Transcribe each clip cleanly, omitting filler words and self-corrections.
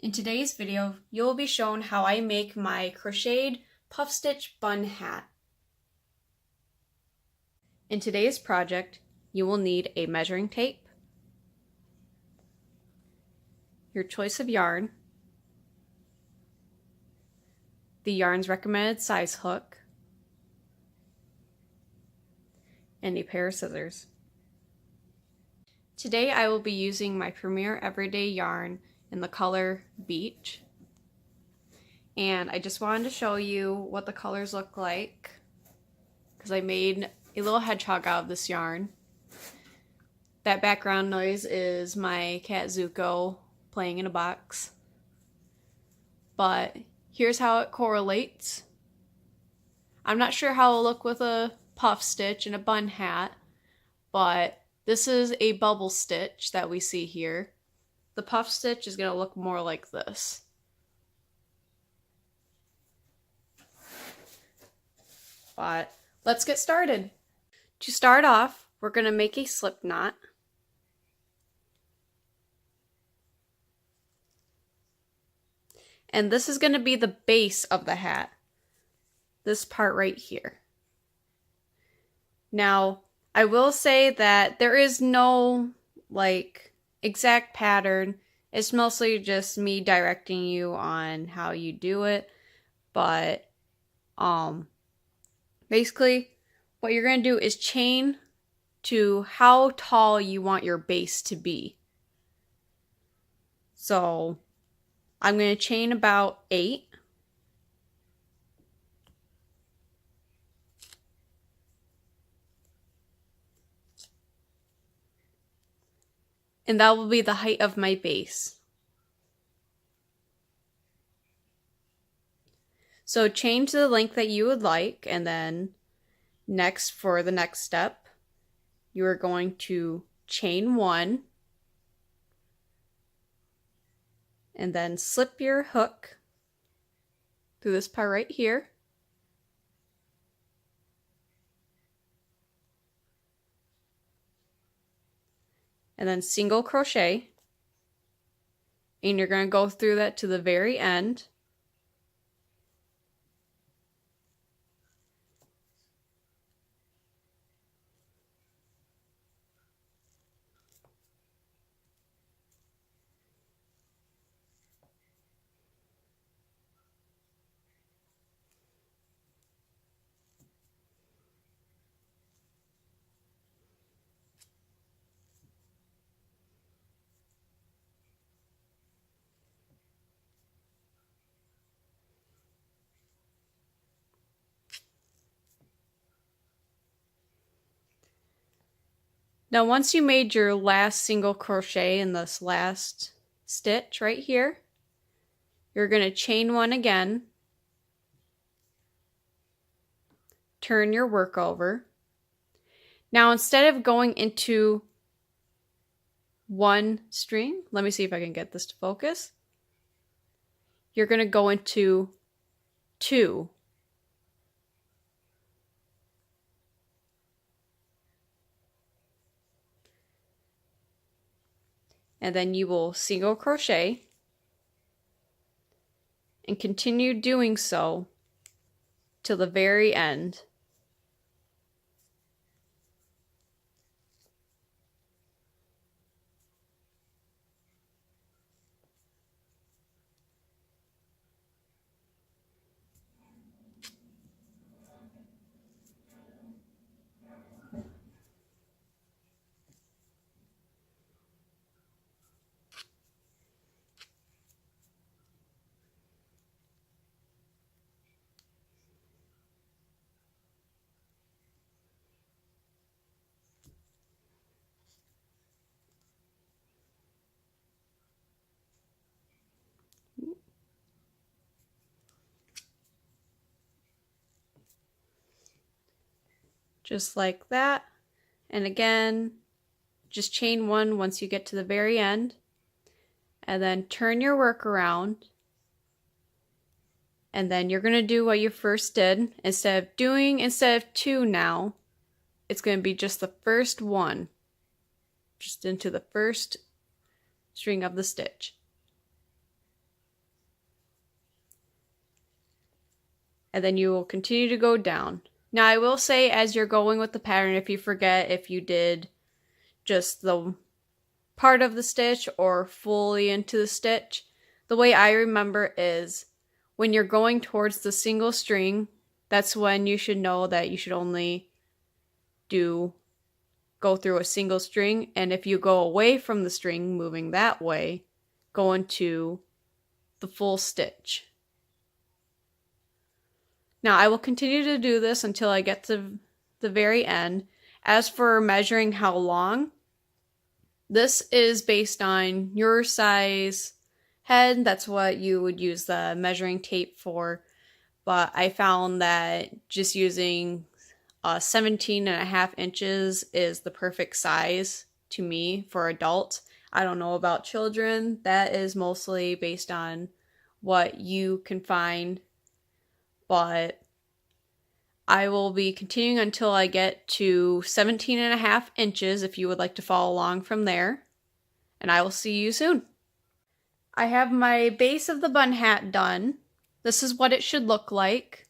In today's video, you will be shown how I make my crocheted puff stitch bun hat. In today's project, you will need a measuring tape, your choice of yarn, the yarn's recommended size hook, and a pair of scissors. Today I will be using my Premier Everyday yarn in the color Beach. And I just wanted to show you what the colors look like because I made a little hedgehog out of this yarn. That background noise is my cat Zuko playing in a box. But here's how it correlates. I'm not sure how it'll look with a puff stitch and a bun hat, but this is a bubble stitch that we see here. The puff stitch is going to look more like this. But let's get started. To start off, we're going to make a slip knot. And this is going to be the base of the hat. This part right here. Now, I will say that there is no exact pattern. It's mostly just me directing you on how you do it. But basically what you're going to do is chain to how tall you want your base to be. So I'm going to chain about 8. And that will be the height of my base. So chain to the length that you would like, and then next, for the next step, you are going to chain 1, and then slip your hook through this part right here. And then single crochet, and you're going to go through that to the very end. Now once you made your last single crochet in this last stitch right here, you're going to chain 1 again, turn your work over. Now instead of going into one string, let me see if I can get this to focus, you're going to go into 2. And then you will single crochet and continue doing so till the very end. Just like that. And again, just chain 1 once you get to the very end. And then turn your work around. And then you're going to do what you first did. Instead of 2 now, it's going to be just the first one. Just into the first string of the stitch. and then you will continue to go down. Now I will say, as you're going with the pattern, if you forget if you did just the part of the stitch or fully into the stitch, the way I remember is when you're going towards the single string, that's when you should know that you should only go through a single string, and if you go away from the string moving that way, go into the full stitch. Now I will continue to do this until I get to the very end. As for measuring how long, this is based on your size head. That's what you would use the measuring tape for. But I found that just using 17.5 inches is the perfect size to me for adults. I don't know about children. That is mostly based on what you can find. But I will be continuing until I get to 17.5 inches if you would like to follow along from there. And I will see you soon. I have my base of the bun hat done. This is what it should look like.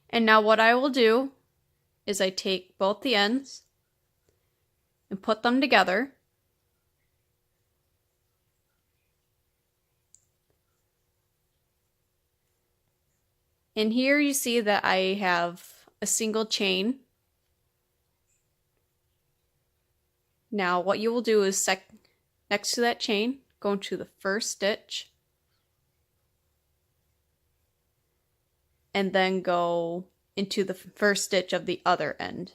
And now what I will do is I take both the ends and put them together. And here you see that I have a single chain. Now what you will do is next to that chain, go into the first stitch, and then go into the first stitch of the other end.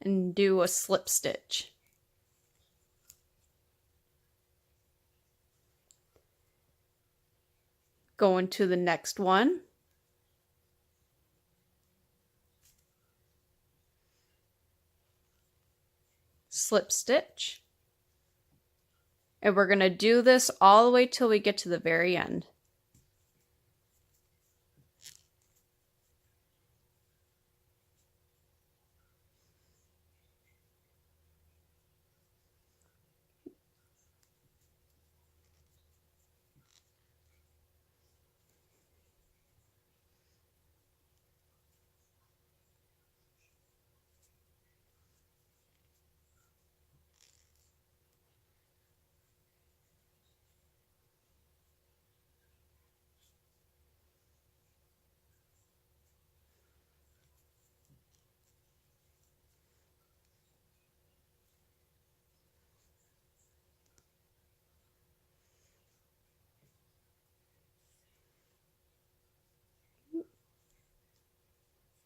And do a slip stitch. Go into the next one. Slip stitch. And we're going to do this all the way till we get to the very end.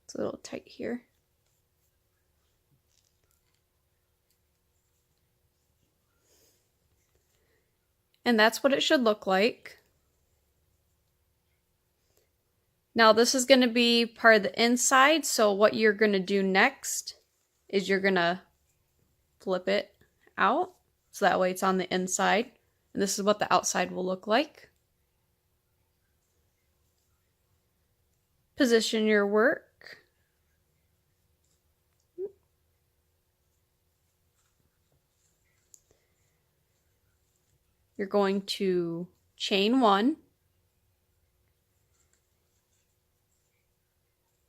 It's a little tight here. And that's what it should look like. Now this is going to be part of the inside, so what you're going to do next is you're going to flip it out, so that way it's on the inside. And this is what the outside will look like. Position your work. You're going to chain one.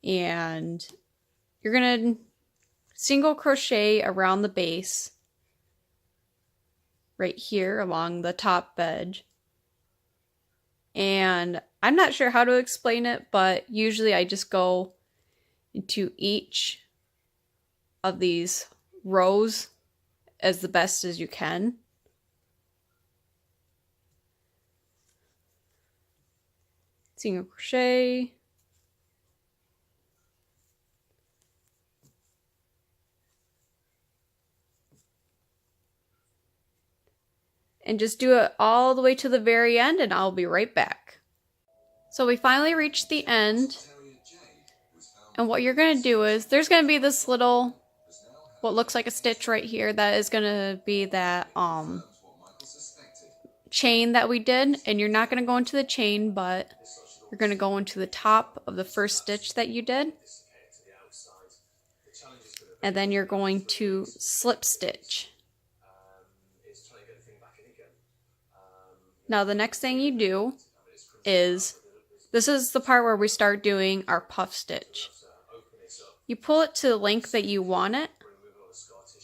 And you're going to single crochet around the base right here along the top edge. And I'm not sure how to explain it, but usually I just go into each of these rows as the best as you can. Single crochet. And just do it all the way to the very end, and I'll be right back. So we finally reached the end. And what you're going to do is, there's going to be this little, what looks like a stitch right here, that is going to be that chain that we did. And you're not going to go into the chain, but you're going to go into the top of the first stitch that you did. and then you're going to slip stitch. Now the next thing you do is, this is the part where we start doing our puff stitch. You pull it to the length that you want it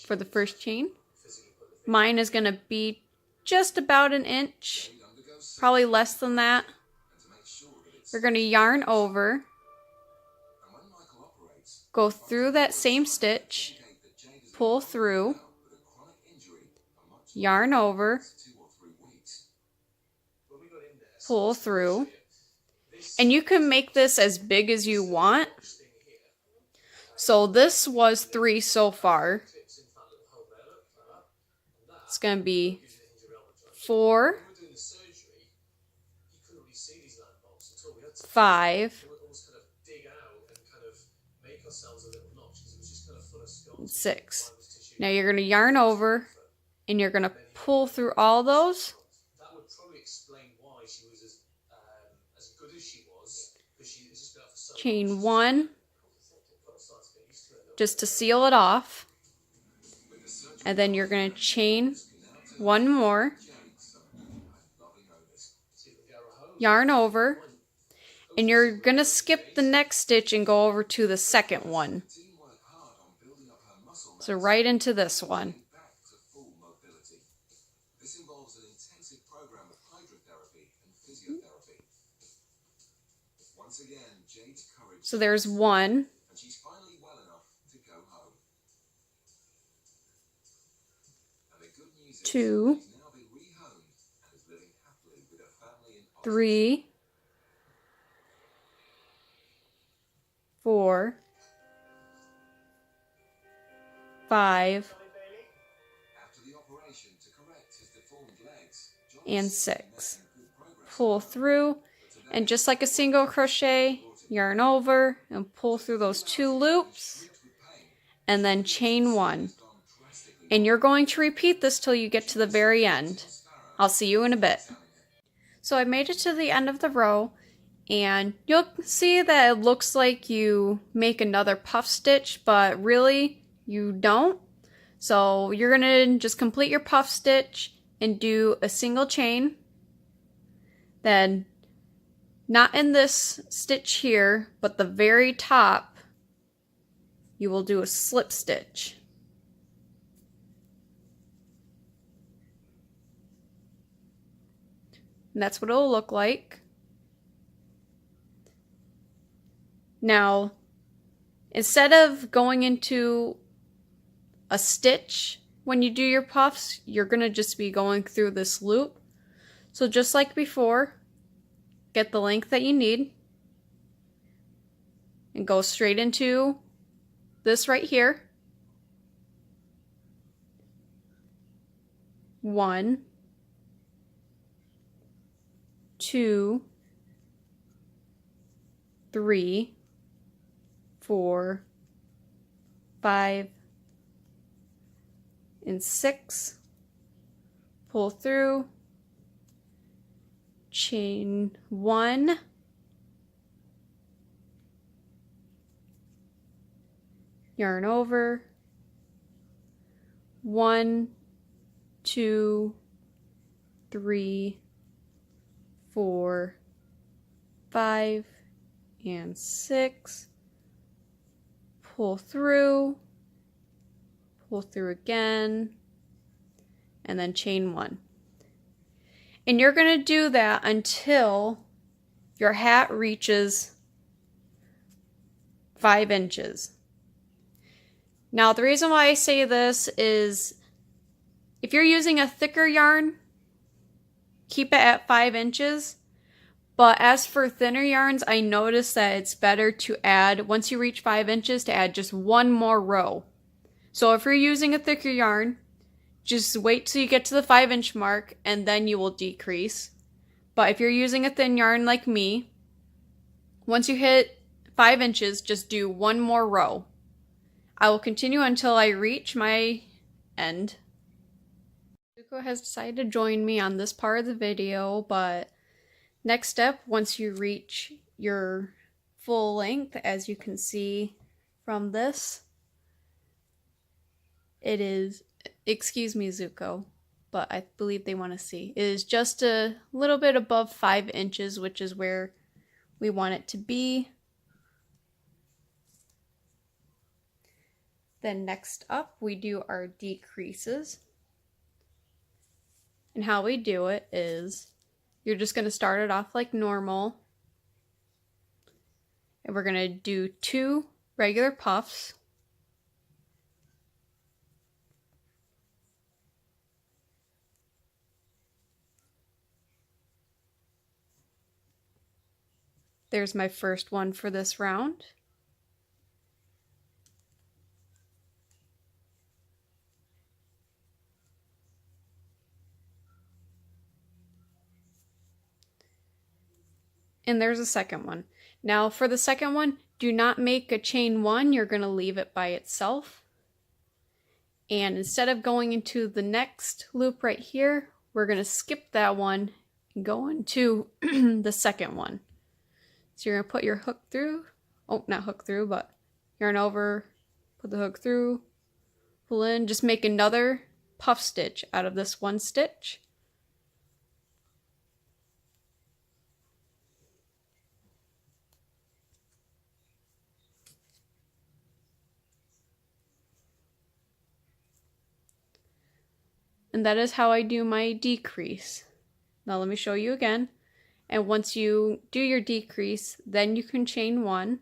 for the first chain. Mine is going to be just about an inch, probably less than that. You're going to yarn over, go through that same stitch, pull through, yarn over, pull through, and you can make this as big as you want. So this was 3 so far. It's going to be 4, 5, 6. Now you're going to yarn over and you're going to pull through all those. Chain 1 just to seal it off. And then you're going to chain 1 more. Yarn over. And you're going to skip the next stitch and go over to the second one. So right into this one. So there's 1. 2, 3, 4, 5, and 6. Pull through, and just like a single crochet, yarn over and pull through those 2 loops, and then chain 1. And you're going to repeat this till you get to the very end. I'll see you in a bit. So I made it to the end of the row, and you'll see that it looks like you make another puff stitch, but really you don't. So you're gonna just complete your puff stitch and do a single chain. Then, not in this stitch here, but the very top, you will do a slip stitch. And that's what it'll look like. Now, instead of going into a stitch when you do your puffs, you're going to just be going through this loop. So just like before, get the length that you need and go straight into this right here. 1, 2, 3, 4, 5, and 6. Pull through, chain 1, yarn over, 1, 2, 3, 4, 5, and 6. Pull through again, and then chain 1. And you're going to do that until your hat reaches 5 inches. Now the reason why I say this is if you're using a thicker yarn, keep it at 5 inches. But as for thinner yarns, I noticed that it's better to add, once you reach 5 inches, to add just 1 more row. So if you're using a thicker yarn, just wait till you get to the 5-inch mark and then you will decrease. But if you're using a thin yarn like me, once you hit 5 inches, just do 1 more row. I will continue until I reach my end. Zuko has decided to join me on this part of the video, but next step, once you reach your full length, as you can see from this, It is, excuse me, Zuko, but I believe they want to see. It is just a little bit above 5 inches, which is where we want it to be. Then next up, we do our decreases. And how we do it is, you're just going to start it off like normal. And we're going to do 2 regular puffs. There's my first one for this round. And there's a second one. Now for the second one, do not make a chain 1, you're going to leave it by itself. And instead of going into the next loop right here, we're going to skip that one and go into the second one. So you're going to put your hook through, oh, not hook through, but yarn over, put the hook through, pull in, just make another puff stitch out of this one stitch. And that is how I do my decrease. Now let me show you again. And once you do your decrease, then you can chain 1.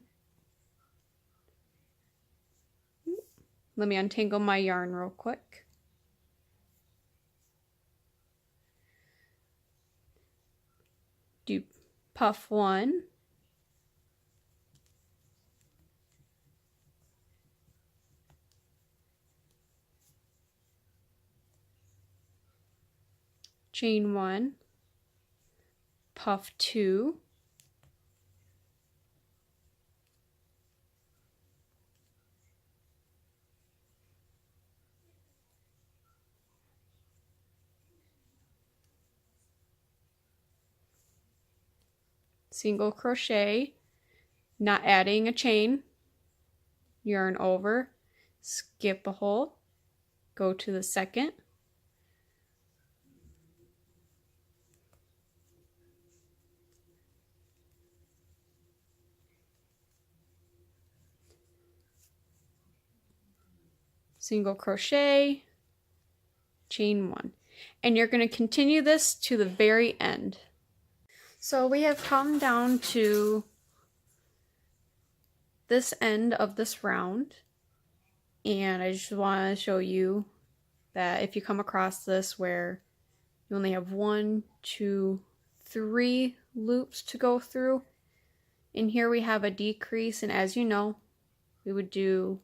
Let me untangle my yarn real quick. Do puff 1. Chain 1. Puff 2. Single crochet, not adding a chain, yarn over, skip a hole, go to the second, single crochet, chain 1. And you're going to continue this to the very end. So we have come down to this end of this round, and I just want to show you that if you come across this where you only have 1, 2, 3 loops to go through, in here we have a decrease, and as you know, we would do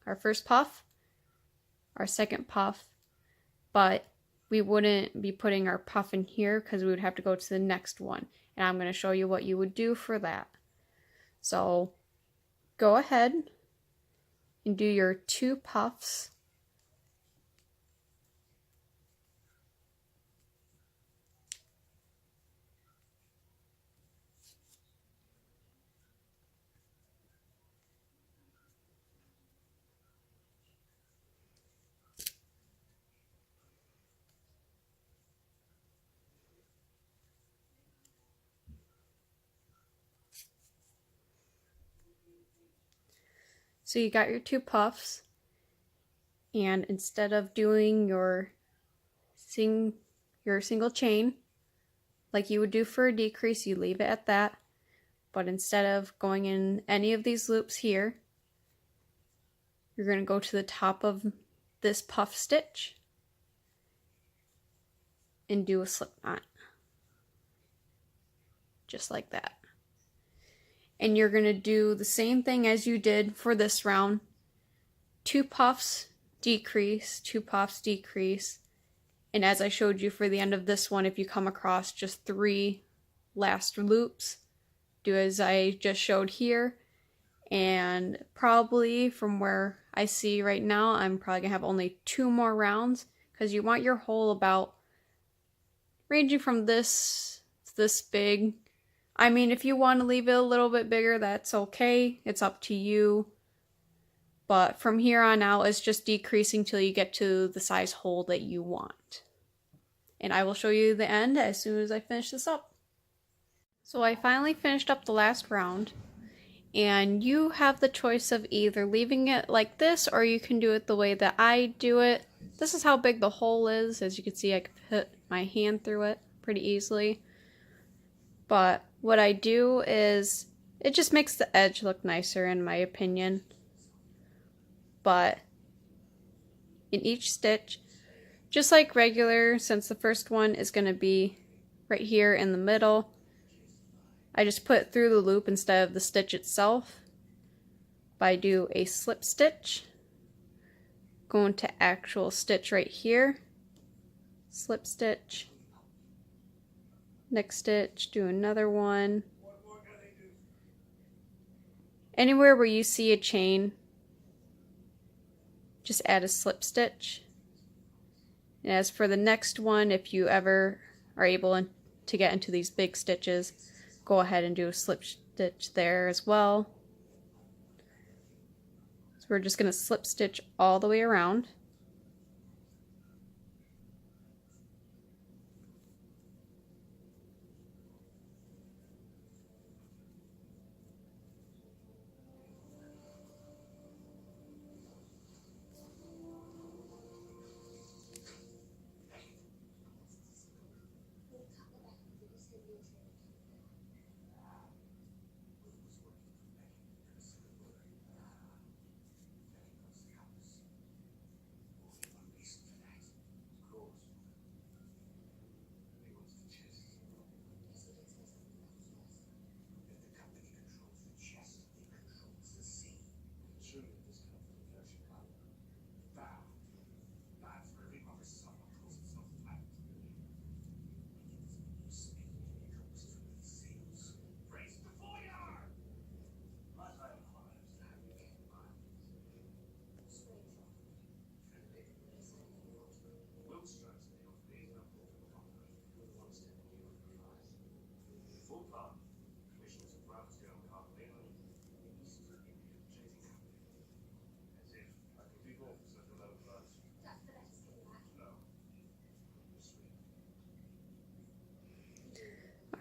our first puff, our second puff, but we wouldn't be putting our puff in here because we would have to go to the next one. And I'm going to show you what you would do for that. So go ahead and do your 2 puffs. So you got your 2 puffs, and instead of doing your single chain like you would do for a decrease, you leave it at that. But instead of going in any of these loops here, you're going to go to the top of this puff stitch and do a slip knot, just like that. And you're going to do the same thing as you did for this round. 2 puffs, decrease, 2 puffs, decrease. And as I showed you for the end of this one, if you come across just 3 last loops, do as I just showed here. And probably from where I see right now, I'm probably going to have only 2 more rounds, because you want your hole about ranging from this to this big. I mean, if you want to leave it a little bit bigger, that's okay. It's up to you. But from here on out, it's just decreasing till you get to the size hole that you want. And I will show you the end as soon as I finish this up. So I finally finished up the last round. And you have the choice of either leaving it like this, or you can do it the way that I do it. This is how big the hole is. As you can see, I can put my hand through it pretty easily. But what I do is, it just makes the edge look nicer in my opinion. But in each stitch, just like regular, since the first one is going to be right here in the middle, I just put it through the loop instead of the stitch itself. But I do a slip stitch, going to actual stitch right here, slip stitch, next stitch, do another one. Anywhere where you see a chain, just add a slip stitch. And as for the next one, if you ever are able to get into these big stitches, go ahead and do a slip stitch there as well. So we're just going to slip stitch all the way around.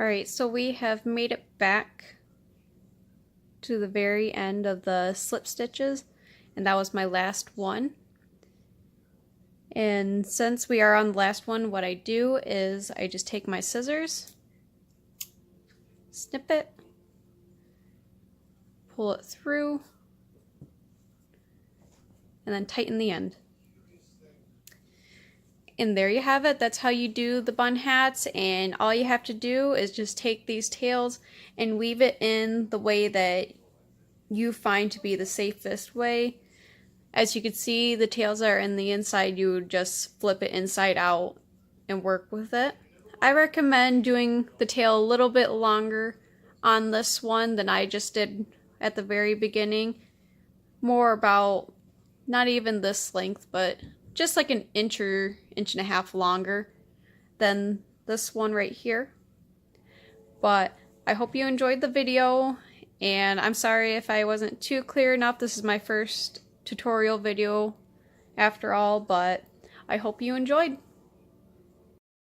Alright, so we have made it back to the very end of the slip stitches, and that was my last one. And since we are on the last one, what I do is I just take my scissors, snip it, pull it through, and then tighten the end. And there you have it. That's how you do the bun hats, and all you have to do is just take these tails and weave it in the way that you find to be the safest way. As you can see, the tails are in the inside. You would just flip it inside out and work with it. I recommend doing the tail a little bit longer on this one than I just did at the very beginning. More about, not even this length, but just like an inch or inch and a half longer than this one right here. But I hope you enjoyed the video, and I'm sorry if I wasn't too clear enough. This is my first tutorial video after all, but I hope you enjoyed.